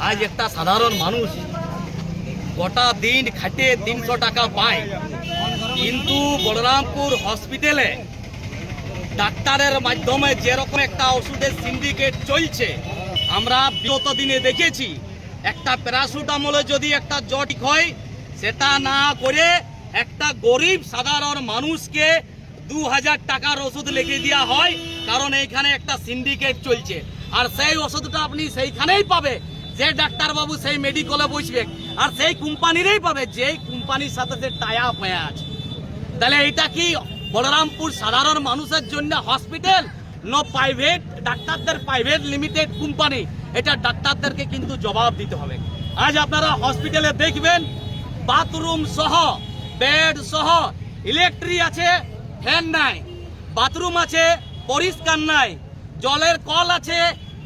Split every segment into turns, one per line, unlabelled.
আজ একটা সাধারণ মানুষ গোটা দিন খাটে 300 টাকা পায়, কিন্তু বলরামপুর হসপিটালে ডাক্তারের মাধ্যমে যেরকম একটা ওষুধের সিন্ডিকেট চলছে, আমরা বিগত দিনে দেখেছি একটা প্যারাসিটামলে যদি একটা জ্বর ঠিক হয়, সেটা না করে একটা গরিব সাধারণ মানুষকে 2000 টাকার ওষুধ লিখে দেওয়া হয়, কারণ এইখানে একটা সিন্ডিকেট চলছে। আর সেই ওষুধটা আপনি সেইখানেই পাবে যে ডাক্তারবাবু সেই মেডিকেলে বসবে, আর সেই কোম্পানিরই পাবে যেই কোম্পানির সাথে যে টাই আপ হয়ে আছে। তাহলে এটা কি বলরামপুর সাধারণ মানুষের জন্য হসপিটাল না প্রাইভেট ডাক্তারদের প্রাইভেট লিমিটেড কোম্পানি? এটা ডাক্তারদেরকে কিন্তু জবাব দিতে হবে। আজ আপনারা হসপিটালে দেখবেন বাথরুম সহ, বেড সহ, ইলেকট্রিক আছে, ফ্যান নাই, বাথরুম আছে পরিষ্কার নাই, জলের কল আছে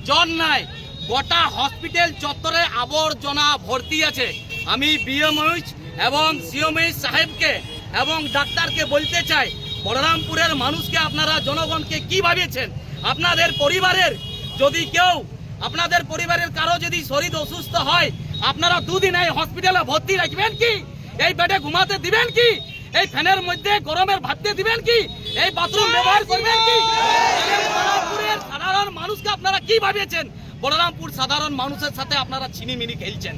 জল নাই, গোটা হসপিটাল চত্বরে আবর্জনা ভর্তি আছে। আমি বিএমএইচ এবং সিএমএইচ সাহেবকে এবং ডাক্তারকে বলতে চাই, বলরামপুরের মানুষকে আপনারা জনগণকে কি ভাবিয়েছেন? আপনাদের পরিবারের যদি কেউ, আপনাদের পরিবারের কারো যদি শরীর অসুস্থ হয়, আপনারা দুদিন এই হসপিটালে ভর্তি রাখবেন কি? এই বেডে ঘুমাতে দিবেন কি? এই ফ্যানের মধ্যে গরমের ভাবতে দিবেন কি? এই বাথরুম ব্যবহার করবেন কি? বলরামপুরের সাধারণ মানুষকে আপনারা কি ভাবিয়েছেন? বলরামপুর সাধারণ মানুষের সাথে আপনারা ছিনিমিনি খেলছেন।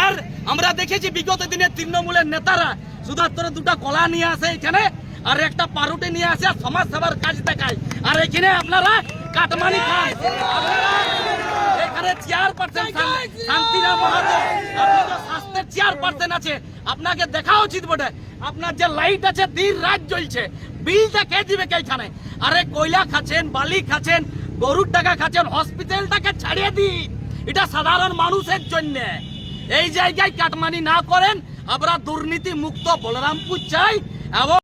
আর আমরা দেখেছি বিগত দিনে তৃণমূলের নেতারা শুধুমাত্র দুটো কলা নিয়ে আসে এখানে, আর একটা পাউরুটি নিয়ে আসে, আর সমাজ সেবার কাজ দেখায়, আর এখানে আপনারা কাটমানি খান। এখানে চেয়ারপারসন শান্তিরাম মাহাতো, আপনি তো স্বাস্থ্যের চেয়ারপারসন আছে, আপনাকে দেখা উচিত বটে। আপনার যে লাইট আছে দিন রাত জ্বলছে, বিলটা কে দিবে এইখানে? আরে কয়লা খাচ্ছেন, বালি খাচ্ছেন, গরুর টাকা খাচ্ছেন, হসপিটালটাকে ছাড়িয়ে দিন। এটা সাধারণ মানুষের জন্য। এই জায়গায় কাটমানি না করেন, আমরা দুর্নীতি মুক্ত বলরামপুর চাই। এবং